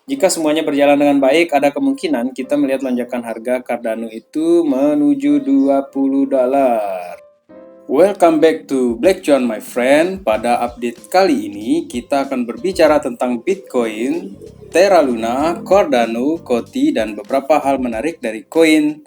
Jika semuanya berjalan dengan baik, ada kemungkinan kita melihat lonjakan harga Cardano itu menuju 20 dolar. Welcome back to Black John my friend. Pada update kali ini kita akan berbicara tentang Bitcoin, Terra Luna, Cardano, Koti, dan beberapa hal menarik dari koin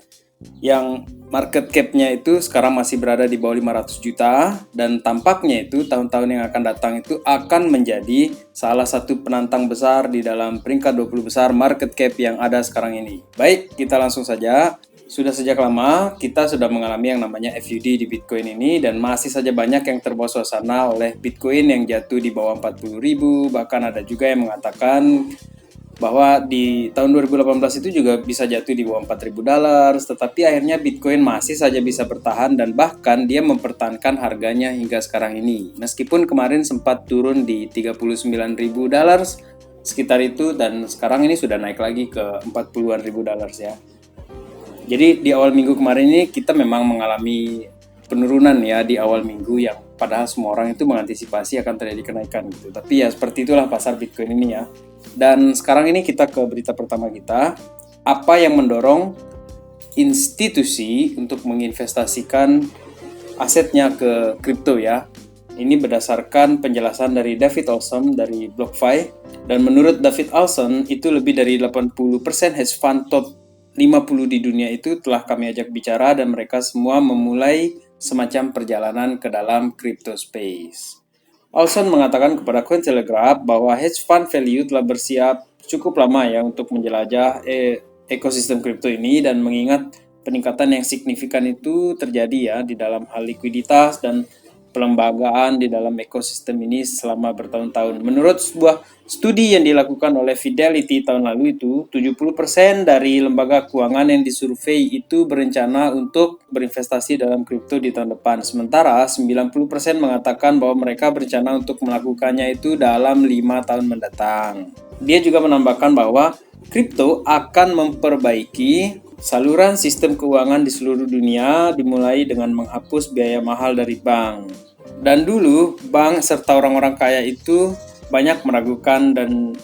yang market cap-nya itu sekarang masih berada di bawah 500 juta dan tampaknya itu tahun-tahun yang akan datang itu akan menjadi salah satu penantang besar di dalam peringkat 20 besar market cap yang ada sekarang ini. Baik, kita langsung saja. Sudah sejak lama kita sudah mengalami yang namanya FUD di Bitcoin ini dan masih saja banyak yang terbawa suasana oleh Bitcoin yang jatuh di bawah 40.000, bahkan ada juga yang mengatakan bahwa di tahun 2018 itu juga bisa jatuh di bawah 4.000 dolar, tetapi akhirnya Bitcoin masih saja bisa bertahan dan bahkan dia mempertahankan harganya hingga sekarang ini. Meskipun kemarin sempat turun di 39.000 dolar sekitar itu dan sekarang ini sudah naik lagi ke 40-an ribu dolar ya. Jadi di awal minggu kemarin ini kita memang mengalami penurunan ya di awal minggu yang padahal semua orang itu mengantisipasi akan terjadi kenaikan gitu. Tapi ya seperti itulah pasar Bitcoin ini ya. Dan sekarang ini kita ke berita pertama kita. Apa yang mendorong institusi untuk menginvestasikan asetnya ke kripto ya? Ini berdasarkan penjelasan dari David Olson dari BlockFi. Dan menurut David Olson itu lebih dari 80% hedge fund top 50 di dunia itu telah kami ajak bicara dan mereka semua memulai semacam perjalanan ke dalam crypto space. Olson mengatakan kepada Cointelegraph bahwa hedge fund value telah bersiap cukup lama ya untuk menjelajah ekosistem kripto ini dan mengingat peningkatan yang signifikan itu terjadi ya di dalam hal likuiditas dan pelembagaan di dalam ekosistem ini selama bertahun-tahun. Menurut sebuah studi yang dilakukan oleh Fidelity tahun lalu itu, 70% dari lembaga keuangan yang disurvei itu berencana untuk berinvestasi dalam kripto di tahun depan. Sementara 90% mengatakan bahwa mereka berencana untuk melakukannya itu dalam 5 tahun mendatang. Dia juga menambahkan bahwa kripto akan memperbaiki saluran sistem keuangan di seluruh dunia dimulai dengan menghapus biaya mahal dari bank. Dan dulu bank serta orang-orang kaya itu banyak meragukan dan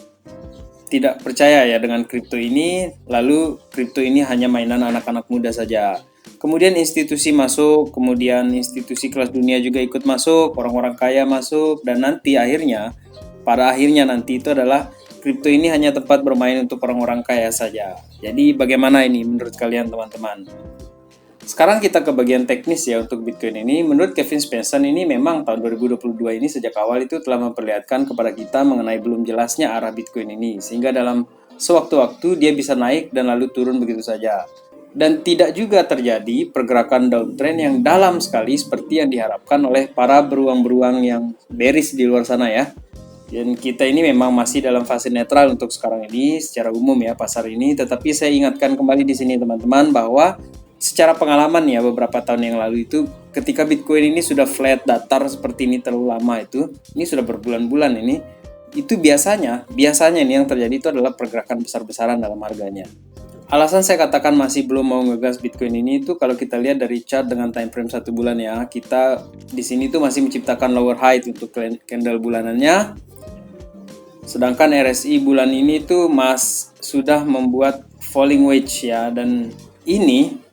tidak percaya ya dengan kripto ini, lalu kripto ini hanya mainan anak-anak muda saja. Kemudian institusi masuk, kemudian institusi kelas dunia juga ikut masuk, orang-orang kaya masuk, dan nanti pada akhirnya nanti itu adalah kripto ini hanya tempat bermain untuk orang-orang kaya saja. Jadi bagaimana ini menurut kalian teman-teman? Sekarang kita ke bagian teknis ya untuk Bitcoin ini. Menurut Kevin Spencer ini memang tahun 2022 ini sejak awal itu telah memperlihatkan kepada kita mengenai belum jelasnya arah Bitcoin ini. Sehingga dalam sewaktu-waktu dia bisa naik dan lalu turun begitu saja. Dan tidak juga terjadi pergerakan downtrend yang dalam sekali seperti yang diharapkan oleh para beruang-beruang yang bearish di luar sana ya. Dan kita ini memang masih dalam fase netral untuk sekarang ini secara umum ya pasar ini. Tetapi saya ingatkan kembali di sini teman-teman bahwa secara pengalaman ya beberapa tahun yang lalu itu ketika Bitcoin ini sudah flat datar seperti ini terlalu lama itu, ini sudah berbulan-bulan ini, itu biasanya ini yang terjadi itu adalah pergerakan besar-besaran dalam harganya. Alasan saya katakan masih belum mau ngegas Bitcoin ini itu kalau kita lihat dari chart dengan time frame 1 bulan ya, kita di sini tuh masih menciptakan lower high untuk candle bulanannya. Sedangkan RSI bulan ini tuh sudah membuat falling wedge ya, dan ini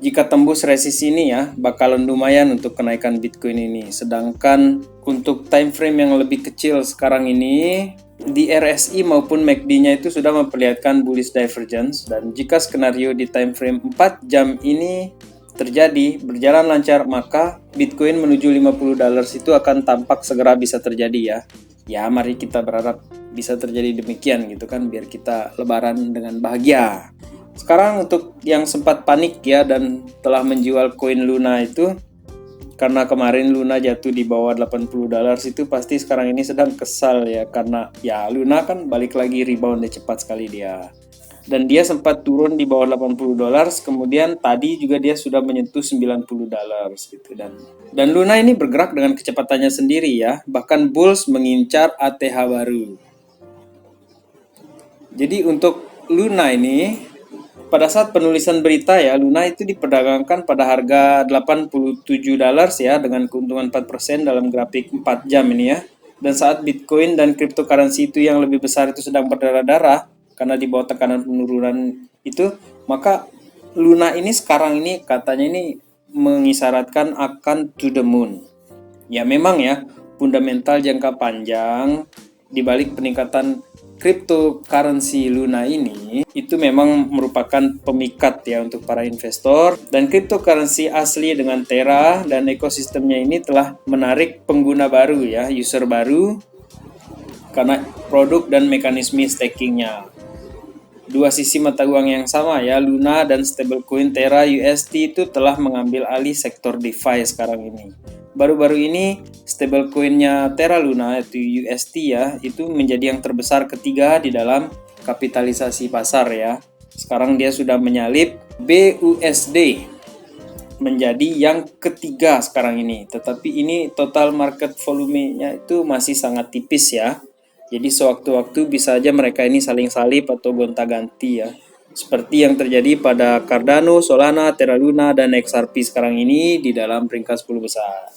jika tembus resisi ini ya bakalan lumayan untuk kenaikan Bitcoin ini. Sedangkan untuk time frame yang lebih kecil sekarang ini di RSI maupun MACD-nya itu sudah memperlihatkan bullish divergence, dan jika skenario di time frame 4 jam ini terjadi berjalan lancar maka Bitcoin menuju 50 dolar itu akan tampak segera bisa terjadi ya. Ya, mari kita berharap bisa terjadi demikian gitu kan, biar kita lebaran dengan bahagia. Sekarang untuk yang sempat panik ya dan telah menjual koin Luna itu, karena kemarin Luna jatuh di bawah 80 dolar itu pasti sekarang ini sedang kesal ya, karena ya Luna kan balik lagi reboundnya cepat sekali dia. Dan dia sempat turun di bawah 80 dolar, kemudian tadi juga dia sudah menyentuh 90 dolar gitu. Dan Luna ini bergerak dengan kecepatannya sendiri ya, bahkan bulls mengincar ATH baru. Jadi untuk Luna ini pada saat penulisan berita ya, Luna itu diperdagangkan pada harga 87 dolar ya dengan keuntungan 4% dalam grafik 4 jam ini ya. Dan saat Bitcoin dan cryptocurrency itu yang lebih besar itu sedang berdarah-darah karena di bawah tekanan penurunan itu, maka Luna ini sekarang ini katanya ini mengisyaratkan akan to the moon. Ya memang ya, fundamental jangka panjang di balik peningkatan cryptocurrency Luna ini itu memang merupakan pemikat ya untuk para investor, dan cryptocurrency asli dengan Terra dan ekosistemnya ini telah menarik pengguna baru ya, user baru karena produk dan mekanisme stakingnya. Dua sisi mata uang yang sama ya, Luna dan stablecoin Terra UST itu telah mengambil alih sektor DeFi sekarang ini. Baru-baru ini stablecoinnya Terra Luna itu UST ya, itu menjadi yang terbesar ketiga di dalam kapitalisasi pasar ya. Sekarang dia sudah menyalip BUSD menjadi yang ketiga sekarang ini. Tetapi ini total market volumenya itu masih sangat tipis ya. Jadi sewaktu-waktu bisa aja mereka ini saling salip atau gonta-ganti ya. Seperti yang terjadi pada Cardano, Solana, Terra Luna, dan XRP sekarang ini di dalam peringkat 10 besar.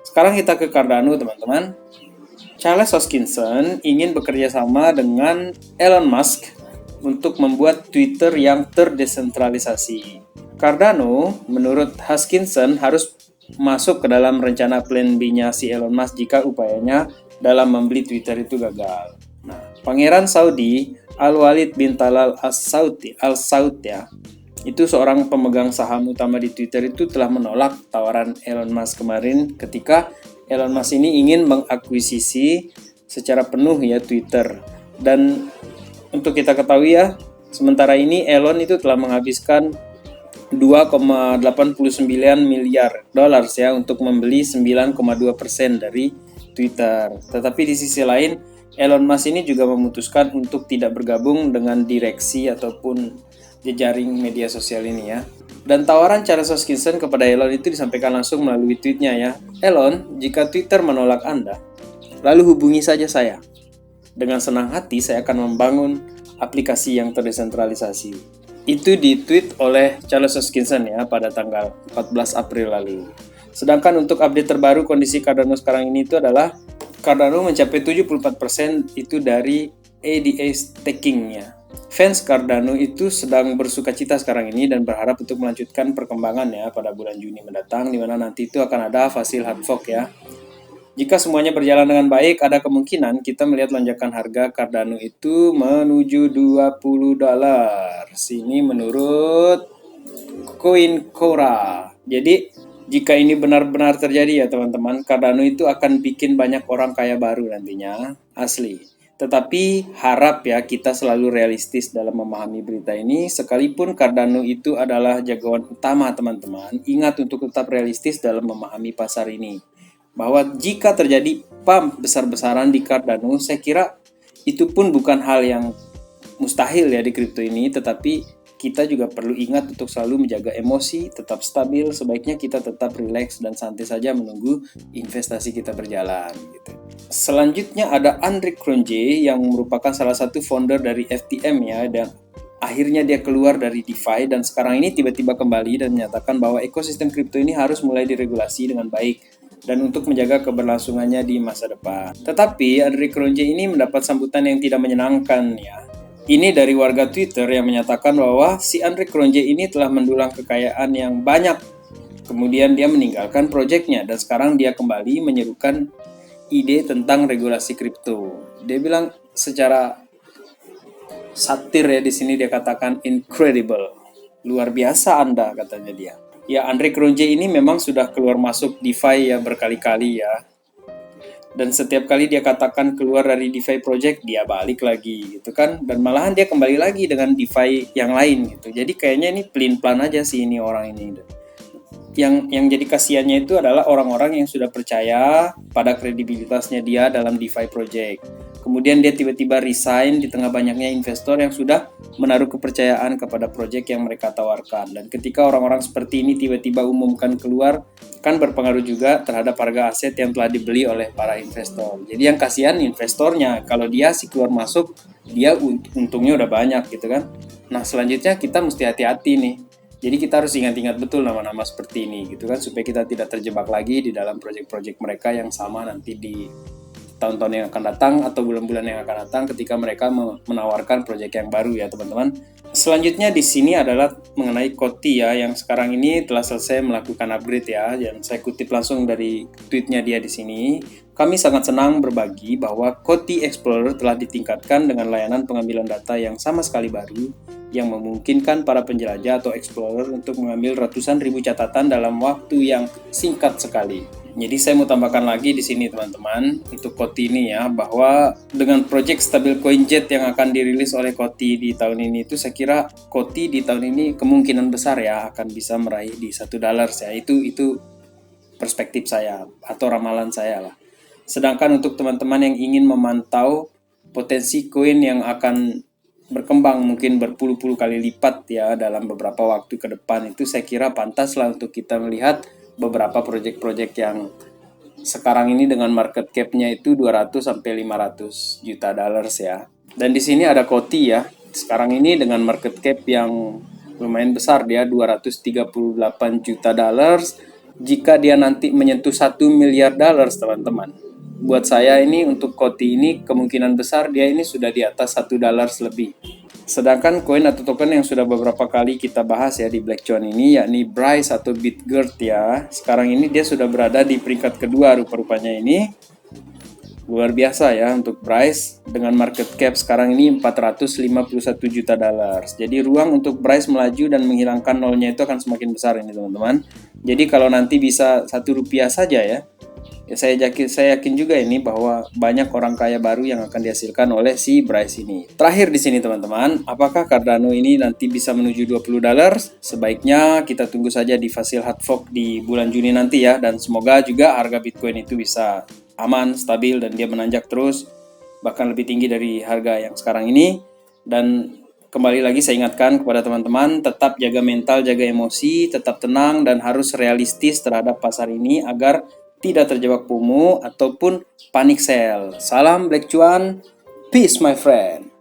Sekarang kita ke Cardano teman-teman. Charles Hoskinson ingin bekerja sama dengan Elon Musk untuk membuat Twitter yang terdesentralisasi. Cardano, menurut Hoskinson, harus masuk ke dalam rencana plan B-nya si Elon Musk jika upayanya dalam membeli Twitter itu gagal. Nah, Pangeran Saudi Al-Walid bin Talal Al-Saud ya, itu seorang pemegang saham utama di Twitter itu telah menolak tawaran Elon Musk kemarin ketika Elon Musk ini ingin mengakuisisi secara penuh ya Twitter. Dan untuk kita ketahui ya, sementara ini Elon itu telah menghabiskan 2,89 miliar dolar ya untuk membeli 9,2% dari Twitter. Tetapi di sisi lain, Elon Musk ini juga memutuskan untuk tidak bergabung dengan direksi ataupun jejaring media sosial ini ya. Dan tawaran Charles Hoskinson kepada Elon itu disampaikan langsung melalui tweetnya ya. Elon, jika Twitter menolak Anda, lalu hubungi saja saya. Dengan senang hati saya akan membangun aplikasi yang terdesentralisasi. Itu ditweet oleh Charles Hoskinson ya pada tanggal 14 April lalu. Sedangkan untuk update terbaru kondisi Cardano sekarang ini itu adalah Cardano mencapai 74% itu dari ADA stakingnya. Fans Cardano itu sedang bersukacita sekarang ini dan berharap untuk melanjutkan perkembangan ya pada bulan Juni mendatang, di mana nanti itu akan ada fasil hard fork ya. Jika semuanya berjalan dengan baik, ada kemungkinan kita melihat lonjakan harga Cardano itu menuju 20 dolar. Sini menurut CoinCora. Jadi jika ini benar-benar terjadi ya teman-teman, Cardano itu akan bikin banyak orang kaya baru nantinya, asli. Tetapi harap ya kita selalu realistis dalam memahami berita ini. Sekalipun Cardano itu adalah jagoan utama teman-teman, ingat untuk tetap realistis dalam memahami pasar ini. Bahwa jika terjadi pump besar-besaran di Cardano, saya kira itu pun bukan hal yang mustahil ya di kripto ini, tetapi kita juga perlu ingat untuk selalu menjaga emosi, tetap stabil. Sebaiknya kita tetap rileks dan santai saja menunggu investasi kita berjalan gitu. Selanjutnya ada Andre Cronje yang merupakan salah satu founder dari FTM ya, dan akhirnya dia keluar dari DeFi dan sekarang ini tiba-tiba kembali dan menyatakan bahwa ekosistem kripto ini harus mulai diregulasi dengan baik dan untuk menjaga keberlangsungannya di masa depan. Tetapi Andre Cronje ini mendapat sambutan yang tidak menyenangkan ya. Ini dari warga Twitter yang menyatakan bahwa si Andre Cronje ini telah mendulang kekayaan yang banyak. Kemudian dia meninggalkan proyeknya dan sekarang dia kembali menyerukan ide tentang regulasi kripto. Dia bilang secara satir ya, di sini dia katakan incredible. Luar biasa Anda, katanya dia. Ya, Andre Cronje ini memang sudah keluar masuk DeFi ya berkali-kali ya. Dan setiap kali dia katakan keluar dari DeFi project, dia balik lagi gitu kan. Dan malahan dia kembali lagi dengan DeFi yang lain gitu. Jadi kayaknya ini pelin-pelan aja sih ini orang ini. Yang jadi kasihannya itu adalah orang-orang yang sudah percaya pada kredibilitasnya dia dalam DeFi project. Kemudian dia tiba-tiba resign di tengah banyaknya investor yang sudah menaruh kepercayaan kepada project yang mereka tawarkan. Dan ketika orang-orang seperti ini tiba-tiba umumkan keluar, kan berpengaruh juga terhadap harga aset yang telah dibeli oleh para investor. Jadi yang kasihan investornya, kalau dia sih keluar masuk, dia untungnya udah banyak gitu kan. Nah selanjutnya kita mesti hati-hati nih. Jadi kita harus ingat-ingat betul nama-nama seperti ini gitu kan, supaya kita tidak terjebak lagi di dalam proyek-proyek mereka yang sama nanti di tahun-tahun yang akan datang atau bulan-bulan yang akan datang ketika mereka menawarkan proyek yang baru ya teman-teman. Selanjutnya di sini adalah mengenai Koti ya, yang sekarang ini telah selesai melakukan upgrade ya. Yang saya kutip langsung dari tweetnya dia di sini. Kami sangat senang berbagi bahwa Koti Explorer telah ditingkatkan dengan layanan pengambilan data yang sama sekali baru, yang memungkinkan para penjelajah atau explorer untuk mengambil ratusan ribu catatan dalam waktu yang singkat sekali. Jadi saya mau tambahkan lagi di sini teman-teman untuk Koti ini ya, bahwa dengan project Stabil CoinJet yang akan dirilis oleh Koti di tahun ini itu saya kira Koti di tahun ini kemungkinan besar ya akan bisa meraih di $1 ya. Itu perspektif saya atau ramalan saya lah. Sedangkan untuk teman-teman yang ingin memantau potensi koin yang akan berkembang mungkin berpuluh-puluh kali lipat ya dalam beberapa waktu ke depan, itu saya kira pantaslah untuk kita melihat beberapa proyek-proyek yang sekarang ini dengan market cap-nya itu 200 sampai 500 juta dollars ya. Dan di sini ada Koti ya. Sekarang ini dengan market cap yang lumayan besar, dia 238 juta dollars. Jika dia nanti menyentuh 1 miliar dollars teman-teman, buat saya ini untuk Koti ini kemungkinan besar dia ini sudah di atas $1 lebih. Sedangkan koin atau token yang sudah beberapa kali kita bahas ya di Blackcoin ini, yakni Bryce atau BitGert ya. Sekarang ini dia sudah berada di peringkat kedua rupa-rupanya ini. Luar biasa ya untuk Bryce dengan market cap sekarang ini 451 juta dollars. Jadi ruang untuk Bryce melaju dan menghilangkan nolnya itu akan semakin besar ini teman-teman. Jadi kalau nanti bisa Rp1 saja ya, saya yakin juga ini bahwa banyak orang kaya baru yang akan dihasilkan oleh si Bryce ini. Terakhir di sini teman-teman, apakah Cardano ini nanti bisa menuju $20? Sebaiknya kita tunggu saja di Vasil Hard Fork di bulan Juni nanti ya, dan semoga juga harga Bitcoin itu bisa aman, stabil, dan dia menanjak terus bahkan lebih tinggi dari harga yang sekarang ini. Dan kembali lagi saya ingatkan kepada teman-teman, tetap jaga mental, jaga emosi, tetap tenang dan harus realistis terhadap pasar ini agar tidak terjebak FOMO ataupun panic sell. Salam Black Cuan, peace my friend.